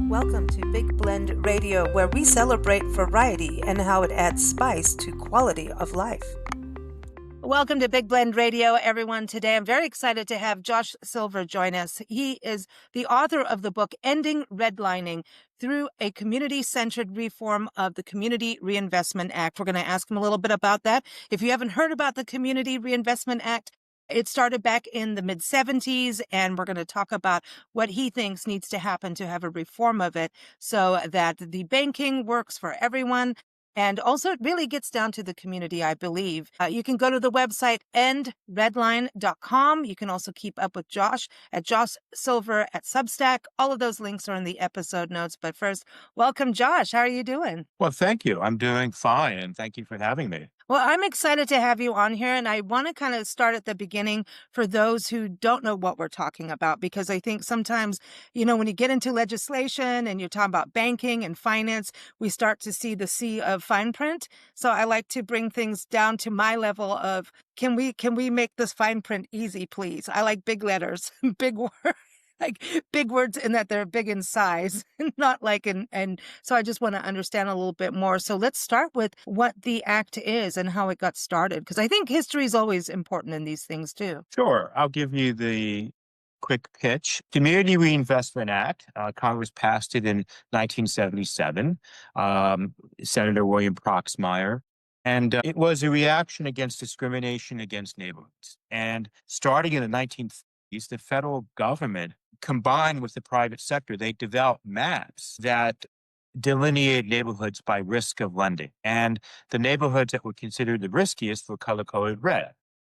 Welcome to Big Blend Radio, where we celebrate variety and how it adds spice to quality of life. Welcome to Big Blend Radio, everyone. Today, I'm very excited to have Josh Silver join us. He is the author of the book, Ending Redlining, through a community-centered reform of the Community Reinvestment Act. We're going to ask him a little bit about that. If you haven't heard about the Community Reinvestment Act, it started back in the mid-'70s, and we're going to talk about what he thinks needs to happen to have a reform of it so that the banking works for everyone. And also, it really gets down to the community, I believe. You can go to the website endredline.com. You can also keep up with Josh at Josh Silver at Substack. All of those links are in the episode notes. But first, welcome, Josh. How are you doing? Well, thank you. I'm doing fine, and thank you for having me. Well, I'm excited to have you on here, and I want to kind of start at the beginning for those who don't know what we're talking about, because I think sometimes, when you get into legislation and you're talking about banking and finance, we start to see the sea of fine print. So I like to bring things down to my level of, can we make this fine print easy, please? I like big letters, big words. Like big words in that they're big in size, not like and so I just want to understand a little bit more. So let's start with what the act is and how it got started, because I think history is always important in these things too. Sure. I'll give you the quick pitch. Community Reinvestment Act, Congress passed it in 1977, Senator William Proxmire. And it was a reaction against discrimination against neighborhoods. And starting in the 1930s, the federal government, combined with the private sector, they developed maps that delineate neighborhoods by risk of lending. And the neighborhoods that were considered the riskiest were color-coded red.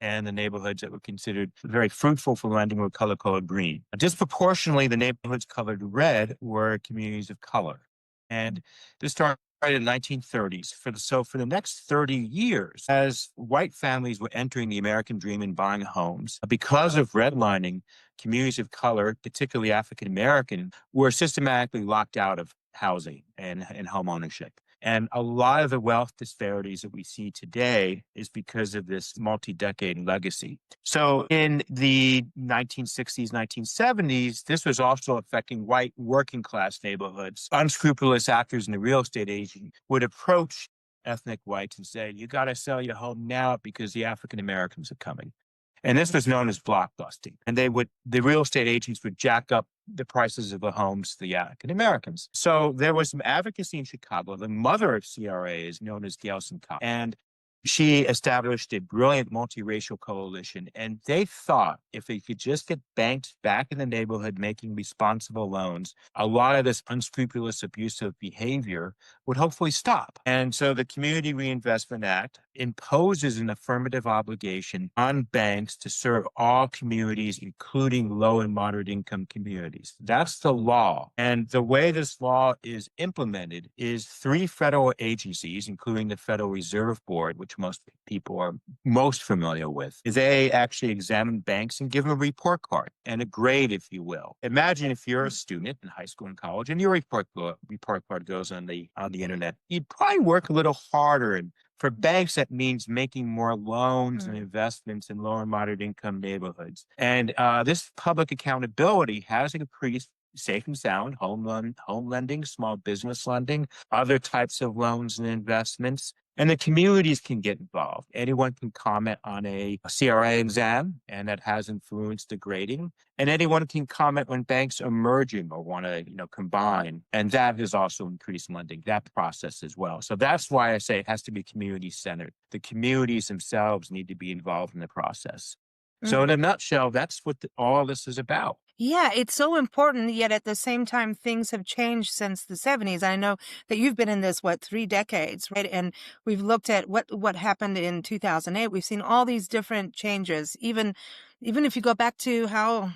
And the neighborhoods that were considered very fruitful for lending were color-coded green. Disproportionately, the neighborhoods colored red were communities of color. And this started in the 1930s. For the next 30 years, as white families were entering the American dream and buying homes, because of redlining, communities of color, particularly African American, were systematically locked out of housing and home ownership. And a lot of the wealth disparities that we see today is because of this multi-decade legacy. So in the 1960s, 1970s, this was also affecting white working class neighborhoods. Unscrupulous actors in the real estate agent would approach ethnic whites and say, you got to sell your home now because the African Americans are coming. And this was known as blockbusting. And the real estate agents would jack up the prices of the homes to the African Americans. So there was some advocacy in Chicago. The mother of CRA is known as Gelson Kopp. And she established a brilliant multiracial coalition. And they thought if they could just get banks back in the neighborhood making responsible loans, a lot of this unscrupulous, abusive behavior would hopefully stop. And so the Community Reinvestment Act imposes an affirmative obligation on banks to serve all communities, including low and moderate income communities. That's the law. And the way this law is implemented is 3 federal agencies, including the Federal Reserve Board, which most people are most familiar with. They actually examine banks and give them a report card and a grade, if you will. Imagine if you're a student in high school and college and your report card goes on the internet. You'd probably work a little harder. And for banks, that means making more loans and investments in low and moderate income neighborhoods. And this public accountability has increased safe and sound home lending, small business lending, other types of loans and investments. And the communities can get involved. Anyone can comment on a CRA exam, and that has influenced the grading. And anyone can comment when banks are merging or want to, combine. And that has also increased lending, that process as well. So that's why I say it has to be community-centered. The communities themselves need to be involved in the process. So in a nutshell, that's what all this is about. Yeah, it's so important, yet at the same time, things have changed since the 70s. I know that you've been in this, 3 decades, right? And we've looked at what happened in 2008. We've seen all these different changes, even if you go back to how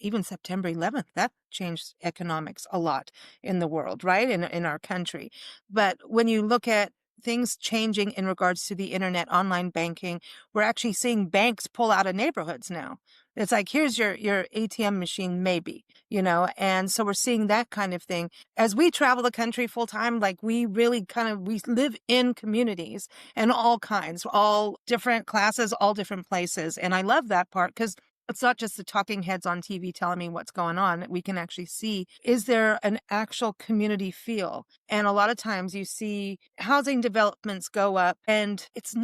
even September 11th, that changed economics a lot in the world, right? In our country. But when you look at things changing in regards to the internet, online banking, we're actually seeing banks pull out of neighborhoods now. It's like, here's your ATM machine, maybe, and so we're seeing that kind of thing. As we travel the country full time, like we really we live in communities and all kinds, all different classes, all different places. And I love that part because it's not just the talking heads on TV telling me what's going on. We can actually see, is there an actual community feel? And a lot of times you see housing developments go up and it's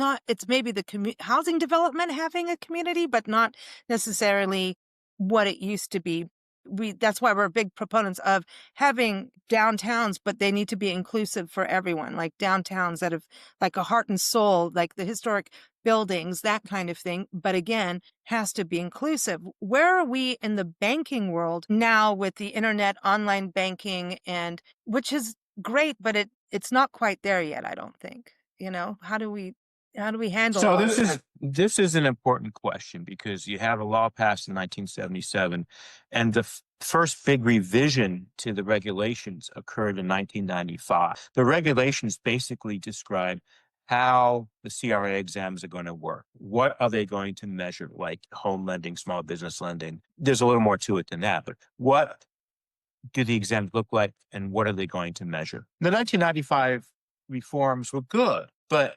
maybe the housing development having a community, but not necessarily what it used to be. That's why we're big proponents of having downtowns, but they need to be inclusive for everyone, like downtowns that have like a heart and soul, like the historic buildings, that kind of thing. But again, has to be inclusive. Where are we in the banking world now with the internet, online banking, and which is great, but it's not quite there yet, I don't think. How do we handle So all this is an important question because you have a law passed in 1977, and the first big revision to the regulations occurred in 1995. The regulations basically describe how the CRA exams are going to work. What are they going to measure, like home lending, small business lending? There's a little more to it than that, but what do the exams look like, and what are they going to measure? The 1995 reforms were good, but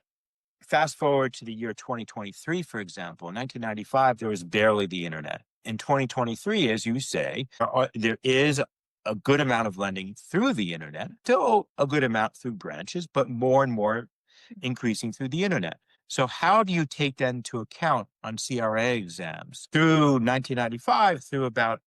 fast forward to the year 2023, for example, in 1995, there was barely the internet. In 2023, as you say, there is a good amount of lending through the internet, still a good amount through branches, but more and more increasing through the internet. So how do you take that into account on CRA exams? Through 1995, through about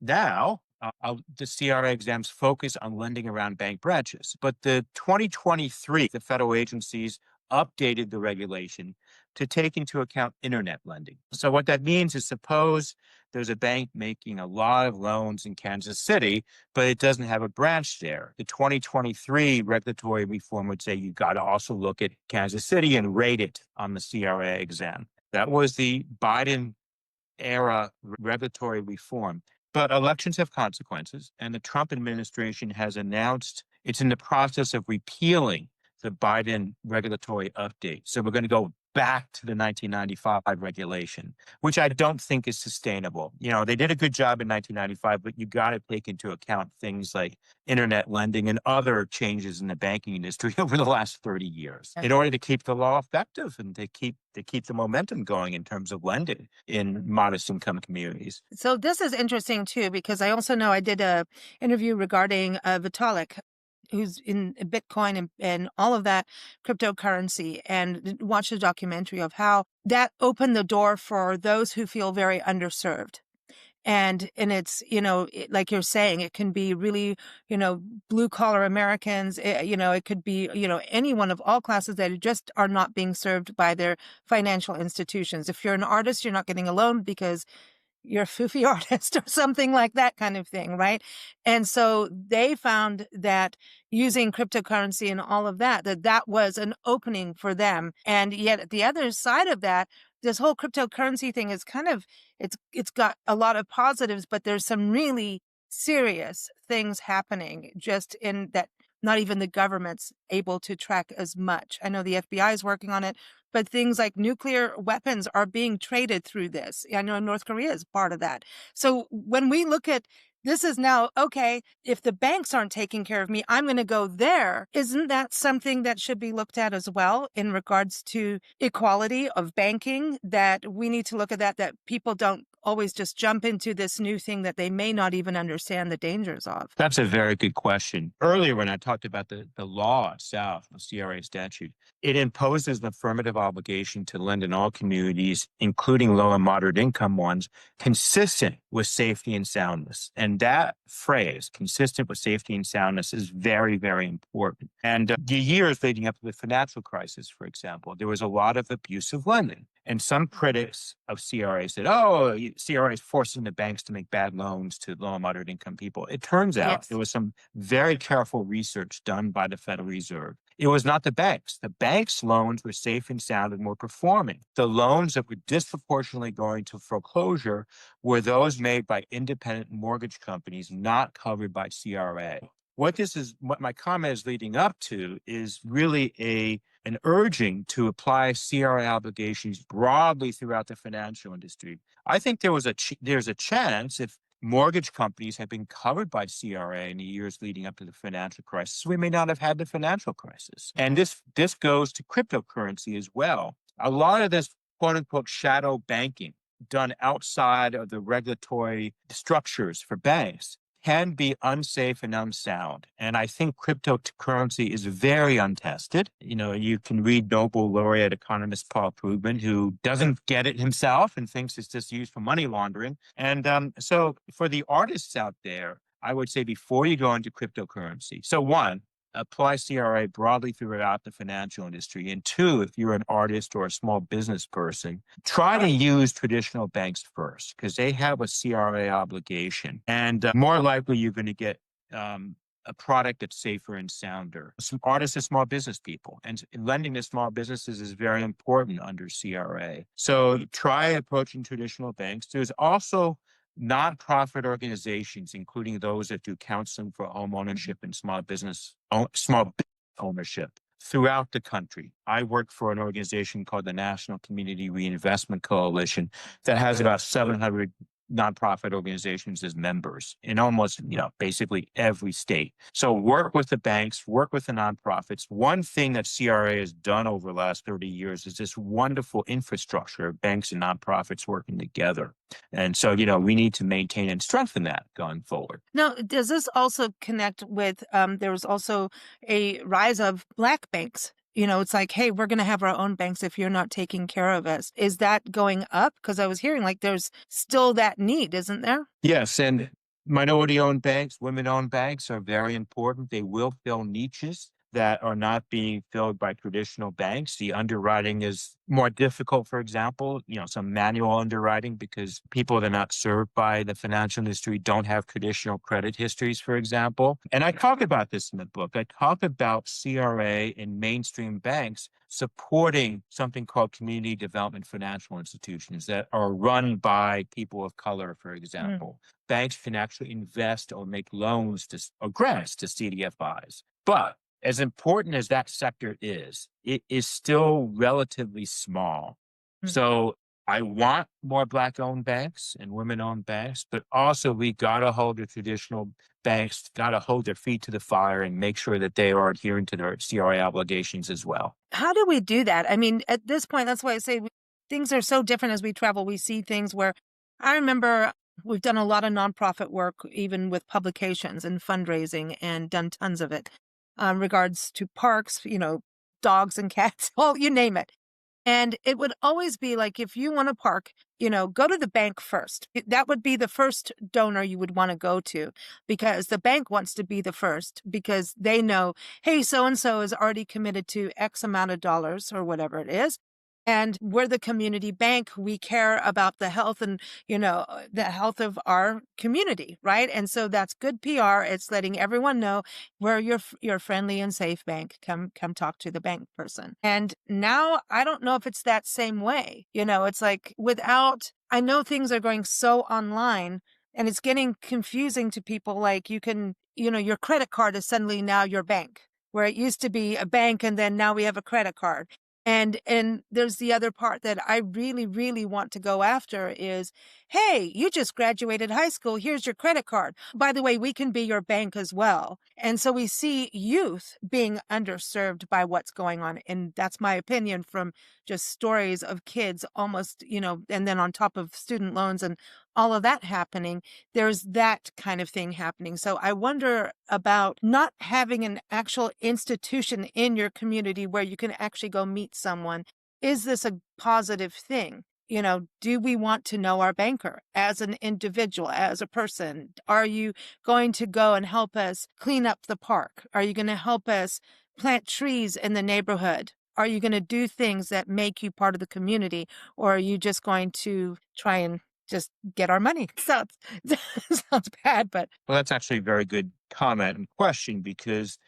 now, the CRA exams focus on lending around bank branches. But the 2023, the federal agencies updated the regulation to take into account internet lending. So what that means is, suppose there's a bank making a lot of loans in Kansas City, but it doesn't have a branch there. The 2023 regulatory reform would say you got to also look at Kansas City and rate it on the CRA exam. That was the Biden era regulatory reform. But elections have consequences, and the Trump administration has announced it's in the process of repealing the Biden regulatory update. So we're going to go back to the 1995 regulation, which I don't think is sustainable. They did a good job in 1995, but you got to take into account things like internet lending and other changes in the banking industry over the last 30 years in order to keep the law effective and to keep the momentum going in terms of lending in modest income communities. So this is interesting too, because I also know I did a interview regarding Vitalik, who's in Bitcoin and all of that cryptocurrency, and watched a documentary of how that opened the door for those who feel very underserved. And it's, like you're saying, it can be really, blue collar Americans, it could be, anyone of all classes that just are not being served by their financial institutions. If you're an artist, you're not getting a loan because you're a foofy artist or something like that kind of thing, right? And so they found that using cryptocurrency and all of that was an opening for them. And yet at the other side of that, this whole cryptocurrency thing is kind of, it's got a lot of positives, but there's some really serious things happening just in that not even the government's able to track as much. I know the FBI is working on it, but things like nuclear weapons are being traded through this. I know North Korea is part of that. So when we look at this is now, okay, if the banks aren't taking care of me, I'm going to go there. Isn't that something that should be looked at as well in regards to equality of banking, that we need to look at that people don't always just jump into this new thing that they may not even understand the dangers of? That's a very good question. Earlier, when I talked about the law itself, the CRA statute, it imposes an affirmative obligation to lend in all communities, including low and moderate income ones, consistent with safety and soundness. And that phrase, consistent with safety and soundness, is very, very important. And the years leading up to the financial crisis, for example, there was a lot of abusive lending. And some critics of CRA said, oh, CRA is forcing the banks to make bad loans to low and moderate income people. It turns out there was some very careful research done by the Federal Reserve. It was not the banks. The banks' loans were safe and sound and were performing. The loans that were disproportionately going to foreclosure were those made by independent mortgage companies not covered by CRA. What my comment is leading up to is really an urging to apply CRA obligations broadly throughout the financial industry. I think there's a chance, if mortgage companies had been covered by CRA in the years leading up to the financial crisis, we may not have had the financial crisis. And this goes to cryptocurrency as well. A lot of this quote unquote shadow banking done outside of the regulatory structures for banks can be unsafe and unsound. And I think cryptocurrency is very untested. You can read Nobel laureate economist Paul Krugman, who doesn't get it himself and thinks it's just used for money laundering. And so for the artists out there, I would say before you go into cryptocurrency, so one, apply CRA broadly throughout the financial industry. And two, if you're an artist or a small business person, try to use traditional banks first because they have a CRA obligation. And more likely you're going to get a product that's safer and sounder. Some artists are small business people, and lending to small businesses is very important under CRA. So try approaching traditional banks. There's also nonprofit organizations, including those that do counseling for home ownership and small business ownership throughout the country. I work for an organization called the National Community Reinvestment Coalition that has about 700 nonprofit organizations as members in almost, basically every state. So work with the banks, work with the nonprofits. One thing that CRA has done over the last 30 years is this wonderful infrastructure of banks and nonprofits working together. And so, we need to maintain and strengthen that going forward. Now, does this also connect with, there was also a rise of Black banks? It's like, hey, we're going to have our own banks if you're not taking care of us. Is that going up? Because I was hearing like there's still that need, isn't there? Yes. And minority-owned banks, women-owned banks are very important. They will fill niches that are not being filled by traditional banks. The underwriting is more difficult, for example, some manual underwriting because people that are not served by the financial industry don't have traditional credit histories, for example. And I talk about this in the book. I talk about CRA and mainstream banks supporting something called community development financial institutions that are run by people of color, for example. Banks can actually invest or make loans or grants to CDFIs. But as important as that sector is, it is still relatively small. So I want more Black-owned banks and women-owned banks, but also we got to hold the traditional banks, got to hold their feet to the fire and make sure that they are adhering to their CRA obligations as well. How do we do that? I mean, at this point, that's why I say things are so different as we travel. We see things where I remember we've done a lot of nonprofit work, even with publications and fundraising, and done tons of it. Regards to parks, dogs and cats, you name it. And it would always be like, if you want to park, go to the bank first. That would be the first donor you would want to go to because the bank wants to be the first because they know, hey, so-and-so is already committed to X amount of dollars or whatever it is. And we're the community bank. We care about the health and, the health of our community, right? And so that's good PR. It's letting everyone know we're your friendly and safe bank. Come talk to the bank person. And now I don't know if it's that same way. It's like I know things are going so online and it's getting confusing to people. Like you can, your credit card is suddenly now your bank, where it used to be a bank and then now we have a credit card. And there's the other part that I really, really want to go after is, hey, you just graduated high school. Here's your credit card. By the way, we can be your bank as well. And so we see youth being underserved by what's going on. And that's my opinion from just stories of kids almost, and then on top of student loans and all of that happening, there's that kind of thing happening. So I wonder about not having an actual institution in your community where you can actually go meet someone. Is this a positive thing? Do we want to know our banker as an individual, as a person? Are you going to go and help us clean up the park? Are you going to help us plant trees in the neighborhood? Are you going to do things that make you part of the community? Or are you just going to try and just get our money? Sounds bad, but. Well, that's actually a very good comment and question because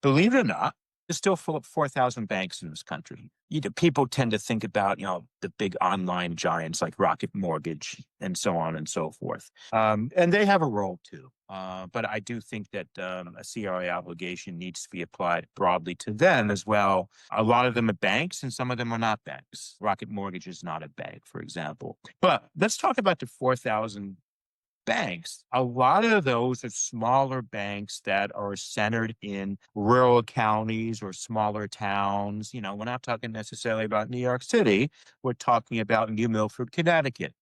believe it or not, there's still 4,000 banks in this country. People tend to think about, the big online giants like Rocket Mortgage and so on and so forth. And they have a role too. But I do think that a CRA obligation needs to be applied broadly to them as well. A lot of them are banks and some of them are not banks. Rocket Mortgage is not a bank, for example. But let's talk about the 4,000 banks. A lot of those are smaller banks that are centered in rural counties or smaller towns. We're not talking necessarily about New York City. We're talking about New Milford, Connecticut.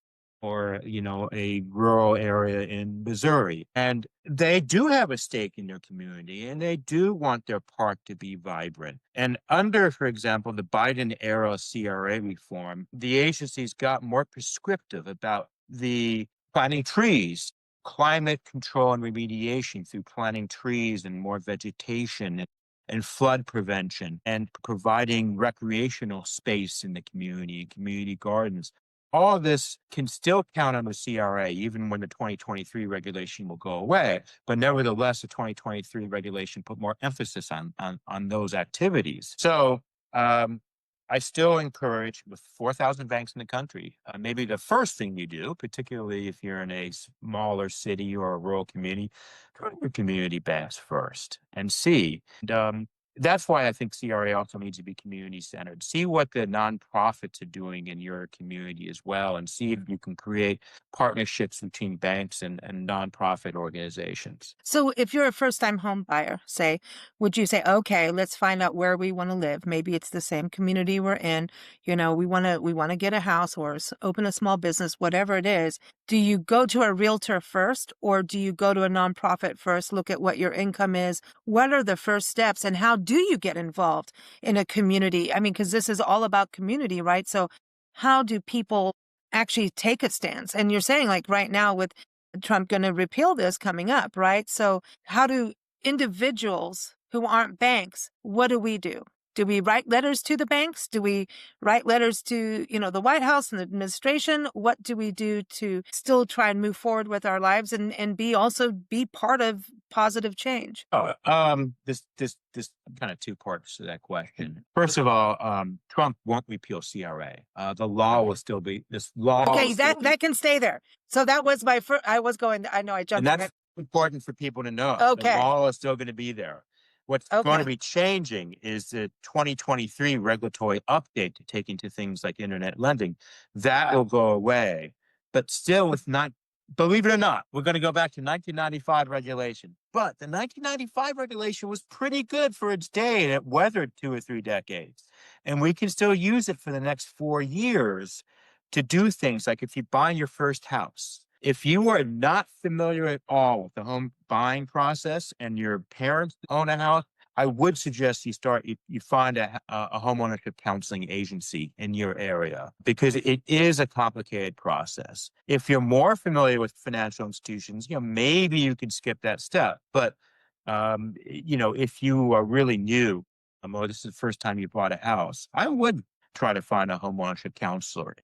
or, a rural area in Missouri. And they do have a stake in their community and they do want their park to be vibrant. And under, for example, the Biden era CRA reform, the agencies got more prescriptive about the planting trees, climate control and remediation through planting trees and more vegetation and flood prevention and providing recreational space in the community gardens. All of this can still count on the CRA, even when the 2023 regulation will go away. But nevertheless, the 2023 regulation put more emphasis on those activities. So I still encourage, with 4,000 banks in the country, maybe the first thing you do, particularly if you're in a smaller city or a rural community, go to your community banks first and see. And, that's why I think CRA also needs to be community centered. See what the nonprofits are doing in your community as well, and see if you can create partnerships between banks and nonprofit organizations. So if you're a first-time home buyer, say, would you say, okay, let's find out where we want to live? Maybe it's the same community we're in. We want to get a house or open a small business, whatever it is. Do you go to a realtor first, or do you go to a nonprofit first, look at what your income is? What are the first steps, and how do you get involved in a community? I mean, because this is all about community, right? So how do people actually take a stance? And you're saying, like, right now with Trump going to repeal this coming up, right? So how do individuals who aren't banks, what do we do? Do we write letters to the banks? Do we write letters to, the White House and the administration? What do we do to still try and move forward with our lives and be part of positive change? This kind of two parts to that question. First of all, Trump won't repeal CRA. The law will still be this law. Okay, that can stay there. So that was my first. I know I jumped. And that's important for people to know. Okay. The law is still going to be there. What's going to be changing is the 2023 regulatory update to take into things like internet lending. That will go away. But still, believe it or not, we're going to go back to 1995 regulation. But the 1995 regulation was pretty good for its day, and it weathered 2 or 3 decades. And we can still use it for the next 4 years to do things like if you buy your first house. If you are not familiar at all with the home buying process and your parents own a house, I would suggest you find a homeownership counseling agency in your area, because it is a complicated process. If you're more familiar with financial institutions, maybe you could skip that step. But, if you are really new, or this is the first time you bought a house, I would try to find a homeownership counselor.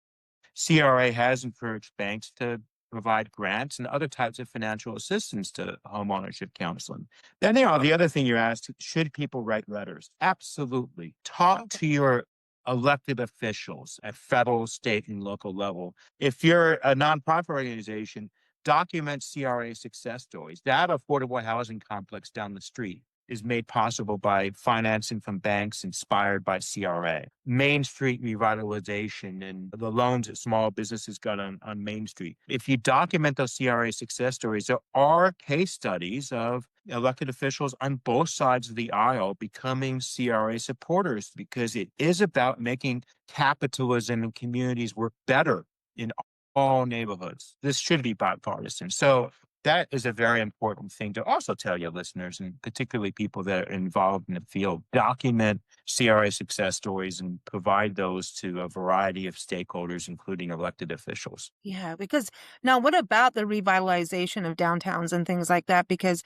CRA has encouraged banks to provide grants and other types of financial assistance to homeownership counseling. Then the other thing you asked, should people write letters? Absolutely. Talk to your elected officials at federal, state, and local level. If you're a nonprofit organization, document CRA success stories. That affordable housing complex down the street is made possible by financing from banks inspired by CRA. Main Street revitalization and the loans that small businesses got on Main Street. If you document those CRA success stories, there are case studies of elected officials on both sides of the aisle becoming CRA supporters, because it is about making capitalism and communities work better in all neighborhoods. This should be bipartisan. So that is a very important thing to also tell your listeners, and particularly people that are involved in the field. Document CRA success stories and provide those to a variety of stakeholders, including elected officials. Yeah, because now what about the revitalization of downtowns and things like that? Because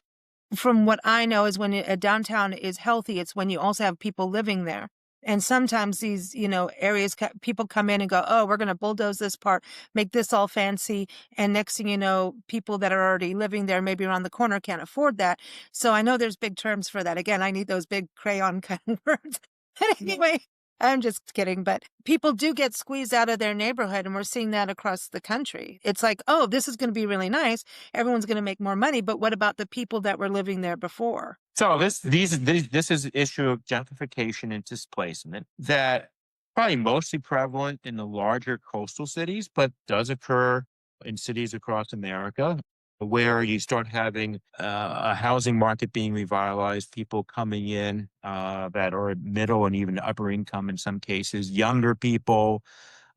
from what I know is when a downtown is healthy, it's when you also have people living there. And sometimes these, areas, people come in and go, oh, we're going to bulldoze this part, make this all fancy. And next thing you know, people that are already living there, maybe around the corner, can't afford that. So I know there's big terms for that. Again, I need those big crayon kind of words. But anyway, I'm just kidding. But people do get squeezed out of their neighborhood, and we're seeing that across the country. It's like, oh, this is going to be really nice. Everyone's going to make more money. But what about the people that were living there before? So this is an issue of gentrification and displacement that probably mostly prevalent in the larger coastal cities, but does occur in cities across America, where you start having a housing market being revitalized, people coming in that are middle and even upper income in some cases, younger people,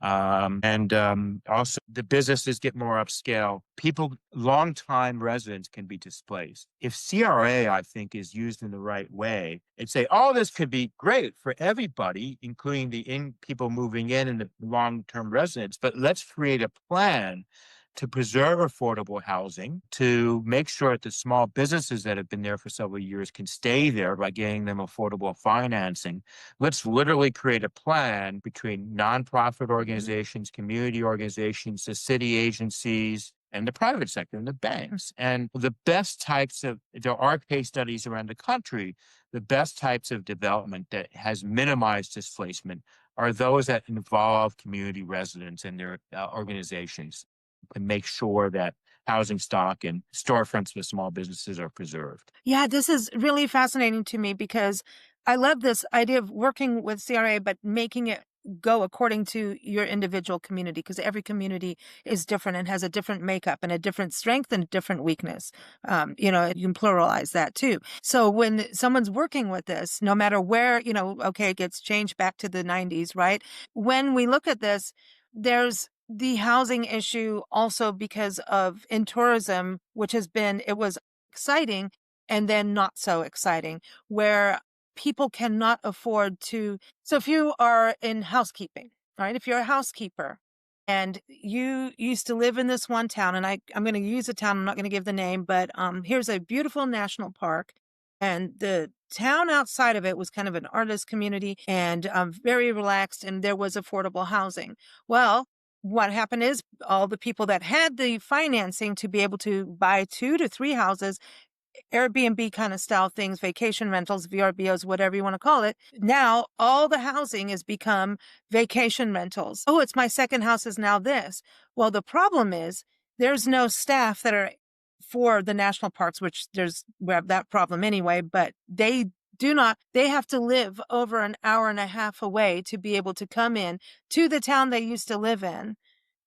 Also, the businesses get more upscale. People, longtime residents can be displaced. If CRA, I think, is used in the right way, and say, oh, this could be great for everybody, including the people moving in and the long-term residents, but let's create a plan to preserve affordable housing, to make sure that the small businesses that have been there for several years can stay there by getting them affordable financing. Let's literally create a plan between nonprofit organizations, community organizations, the city agencies, and the private sector and the banks. And there are case studies around the country, the best types of development that has minimized displacement are those that involve community residents and their organizations, and make sure that housing stock and storefronts for small businesses are preserved. Yeah, this is really fascinating to me because I love this idea of working with CRA, but making it go according to your individual community, because every community is different and has a different makeup and a different strength and a different weakness. You can pluralize that too. So when someone's working with this, no matter where, okay, it gets changed back to the 90s, right? When we look at this, there's the housing issue also because of in tourism, which it was exciting and then not so exciting, where people cannot afford to. So if you are in housekeeping, right? If you're a housekeeper and you used to live in this one town, and I'm going to use a town, I'm not going to give the name, but here's a beautiful national park. And the town outside of it was kind of an artist community and very relaxed, and there was affordable housing. Well, what happened is all the people that had the financing to be able to buy 2 to 3 houses, Airbnb kind of style things, vacation rentals, VRBOs, whatever you want to call it. Now all the housing has become vacation rentals. Oh, it's my second house is now this. Well, the problem is there's no staff that are for the national parks, which we have that problem anyway, but they have to live over an hour and a half away to be able to come in to the town they used to live in,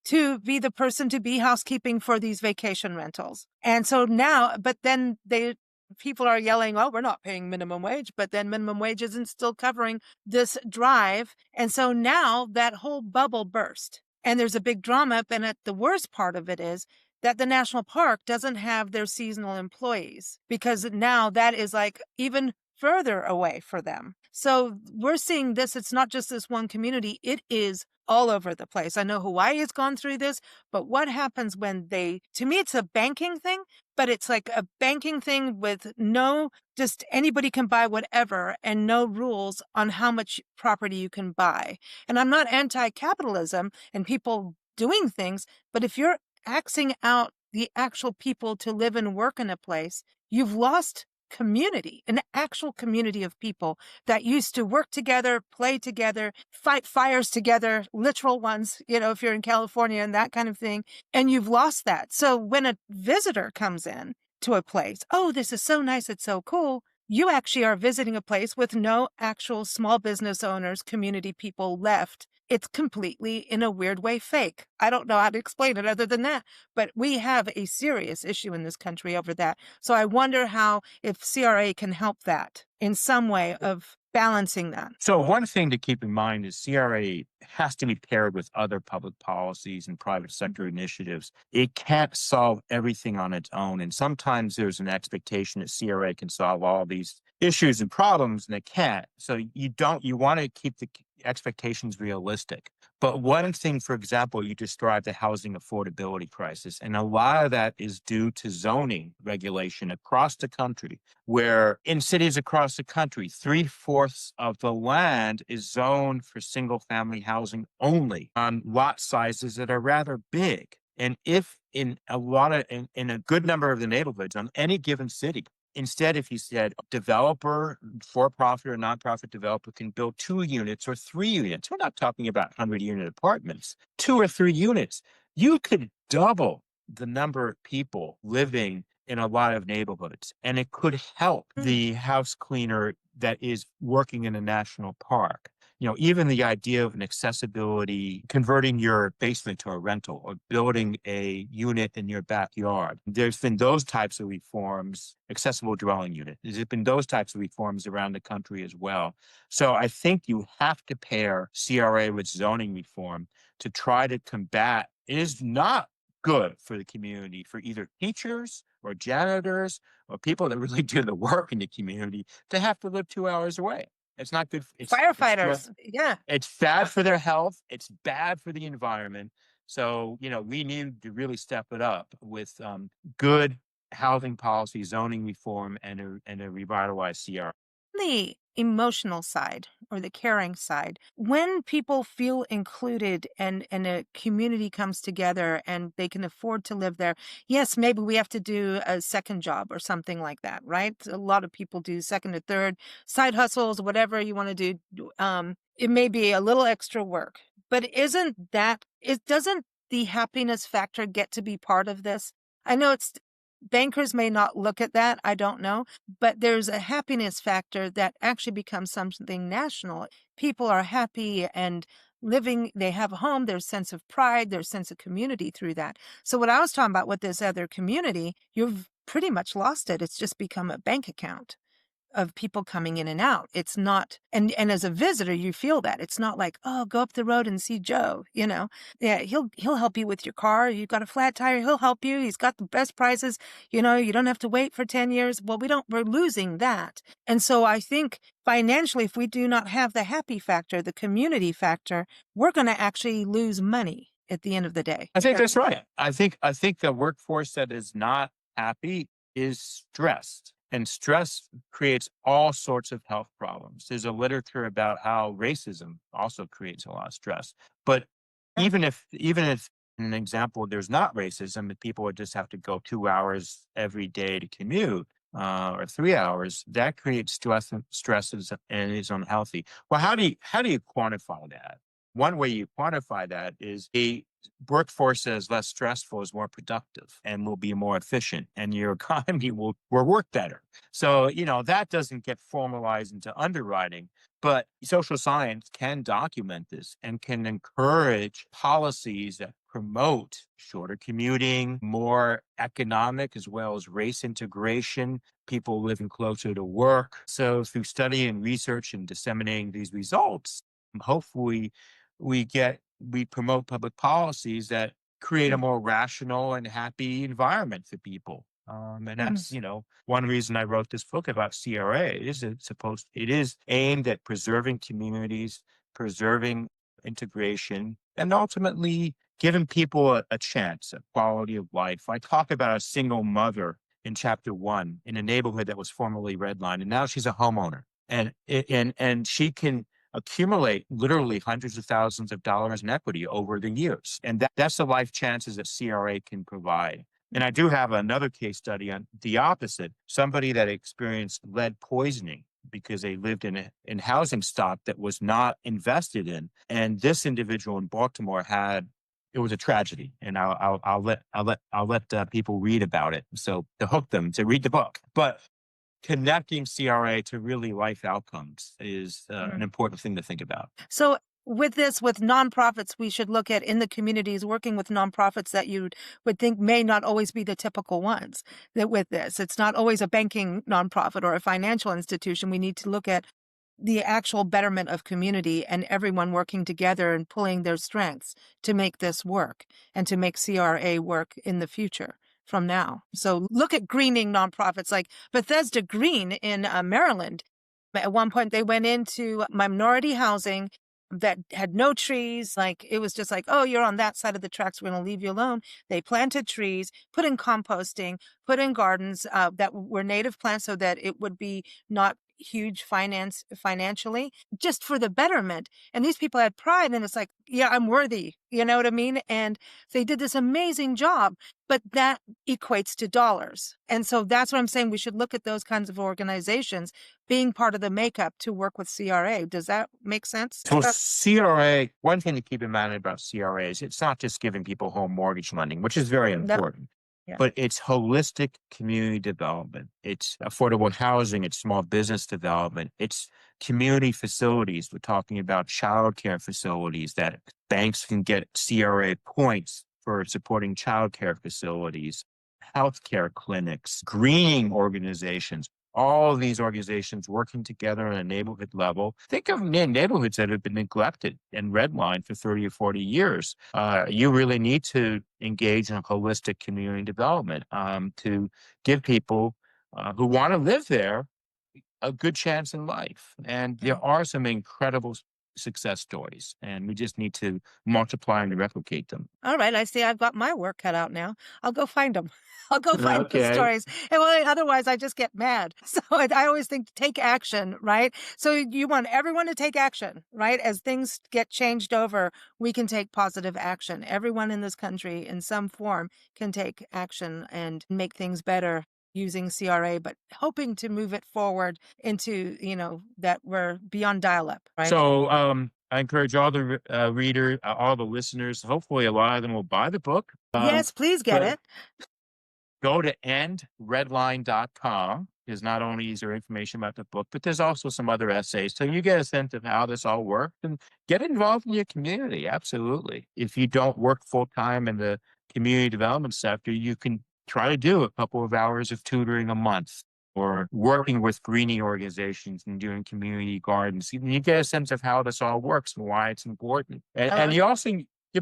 to be the person to be housekeeping for these vacation rentals. And so now, but then people are yelling, oh, we're not paying minimum wage, but then minimum wage isn't still covering this drive. And so now that whole bubble burst and there's a big drama. And the worst part of it is that the national park doesn't have their seasonal employees, because now that is like even further away for them. So we're seeing this. It's not just this one community. It is all over the place. I know Hawaii has gone through this, but what happens when to me, it's a banking thing, but it's like a banking thing with just anybody can buy whatever and no rules on how much property you can buy. And I'm not anti-capitalism and people doing things, but if you're axing out the actual people to live and work in a place, you've lost community, an actual community of people that used to work together, play together, fight fires together, literal ones, if you're in California and that kind of thing, and you've lost that. So when a visitor comes in to a place, oh, this is so nice, it's so cool, you actually are visiting a place with no actual small business owners, community people left. It's completely, in a weird way, fake. I don't know how to explain it other than that, but we have a serious issue in this country over that. So I wonder if CRA can help that in some way of balancing that. So one thing to keep in mind is CRA has to be paired with other public policies and private sector initiatives. It can't solve everything on its own. And sometimes there's an expectation that CRA can solve all these issues and problems, and it can't. So you want to keep the expectations realistic. But one thing, for example, you described the housing affordability crisis, and a lot of that is due to zoning regulation across the country, where in cities across the country, 3/4 of the land is zoned for single family housing only on lot sizes that are rather big. And if in a good number of the neighborhoods on any given city, instead, if you said developer, for-profit or nonprofit developer can build 2 units or 3 units, we're not talking about 100-unit apartments, 2 or 3 units, you could double the number of people living in a lot of neighborhoods. And it could help the house cleaner that is working in a national park. even the idea of an accessibility, converting your basement to a rental or building a unit in your backyard. There's been those types of reforms, accessible dwelling unit. There's been those types of reforms around the country as well. So I think you have to pair CRA with zoning reform to try to combat. It is not good for the community, for either teachers or janitors or people that really do the work in the community to have to live 2 hours away. It's not good. Firefighters. Yeah. It's bad for their health. It's bad for the environment. So, we need to really step it up with good housing policy, zoning reform, and a revitalized CR. The emotional side or the caring side, when people feel included and a community comes together and they can afford to live there, yes, maybe we have to do a second job or something like that, right? A lot of people do second or third side hustles, whatever you want to do. It may be a little extra work, but doesn't the happiness factor get to be part of this? I know bankers may not look at that. I don't know. But there's a happiness factor that actually becomes something national. People are happy and living, they have a home, their sense of pride, their sense of community through that. So what I was talking about with this other community, you've pretty much lost it. It's just become a bank account of people coming in and out. It's not, and as a visitor, you feel that. It's not like, oh, go up the road and see Joe, Yeah, he'll help you with your car. You've got a flat tire, he'll help you. He's got the best prices. You don't have to wait for 10 years. Well, we're losing that. And so I think financially, if we do not have the happy factor, the community factor, we're going to actually lose money at the end of the day. I think that's right. I think the workforce that is not happy is stressed. And stress creates all sorts of health problems. There's a literature about how racism also creates a lot of stress. But even if in an example, there's not racism, and people would just have to go 2 hours every day to commute, or 3 hours, that creates stresses and is unhealthy. Well, how do you quantify that? One way you quantify that is a workforce that is less stressful is more productive and will be more efficient, and your economy will work better. So, that doesn't get formalized into underwriting, but social science can document this and can encourage policies that promote shorter commuting, more economic as well as race integration, people living closer to work. So through study and research and disseminating these results, hopefully we promote public policies that create a more rational and happy environment for people. And that's, one reason I wrote this book about CRA. It is aimed at preserving communities, preserving integration, and ultimately giving people a chance, a quality of life. I talk about a single mother in chapter 1 in a neighborhood that was formerly redlined, and now she's a homeowner, and she can accumulate literally hundreds of thousands of dollars in equity over the years. And that's the life chances that CRA can provide. And I do have another case study on the opposite, somebody that experienced lead poisoning because they lived in housing stock that was not invested in. And this individual in Baltimore it was a tragedy, and I'll let people read about it. So to hook them to read the book, but connecting CRA to really life outcomes is an important thing to think about. So with nonprofits, we should look at in the communities, working with nonprofits that you would think may not always be the typical ones. That with this, it's not always a banking nonprofit or a financial institution. We need to look at the actual betterment of community and everyone working together and pulling their strengths to make this work and to make CRA work in the future from now. So look at greening nonprofits like Bethesda Green in Maryland. At one point, they went into minority housing that had no trees. Like it was just like, oh, you're on that side of the tracks. We're going to leave you alone. They planted trees, put in composting, put in gardens that were native plants so that it would be not huge financially, just for the betterment. And these people had pride, and it's like, yeah, I'm worthy. You know what I mean? And they did this amazing job, but that equates to dollars. And so that's what I'm saying. We should look at those kinds of organizations being part of the makeup to work with CRA. Does that make sense? So CRA, one thing to keep in mind about CRA is it's not just giving people home mortgage lending, which is very important. but it's holistic community development. It's affordable housing. It's small business development. It's community facilities. We're talking about childcare facilities that banks can get CRA points for supporting childcare facilities, healthcare clinics, greening organizations. All of these organizations working together on a neighborhood level. Think of neighborhoods that have been neglected and redlined for 30 or 40 years. You really need to engage in holistic community development to give people who want to live there a good chance in life. And there are some incredible success stories, and we just need to multiply and replicate them. All right, I see I've got my work cut out now. I'll go find them. I'll go find the Okay. stories. And well, otherwise, I just get mad. So I always think take action, right? So you want everyone to take action, right? As things get changed over, we can take positive action. Everyone in this country, in some form, can take action and make things better using CRA, but hoping to move it forward into, that we're beyond dial-up, right? So I encourage all the readers, all the listeners, hopefully a lot of them will buy the book. Yes, please get it. Go to endredline.com, because not only is there information about the book, but there's also some other essays. So you get a sense of how this all works and get involved in your community. Absolutely. If you don't work full time in the community development sector, you can try to do a couple of hours of tutoring a month or working with greening organizations and doing community gardens. You get a sense of how this all works and why it's important. And you're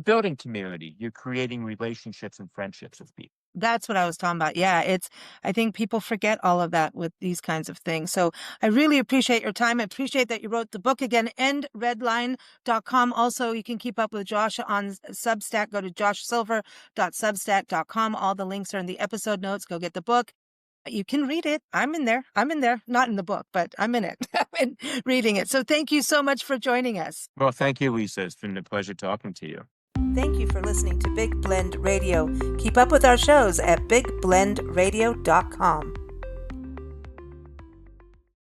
building community. You're creating relationships and friendships with people. That's what I was talking about. Yeah, I think people forget all of that with these kinds of things. So I really appreciate your time. I appreciate that you wrote the book again, endredline.com. Also, you can keep up with Josh on Substack. Go to joshsilver.substack.com. All the links are in the episode notes. Go get the book. You can read it. I'm in there. Not in the book, but I'm in it. I've been reading it. So thank you so much for joining us. Well, thank you, Lisa. It's been a pleasure talking to you. Thank you for listening to Big Blend Radio. Keep up with our shows at bigblendradio.com.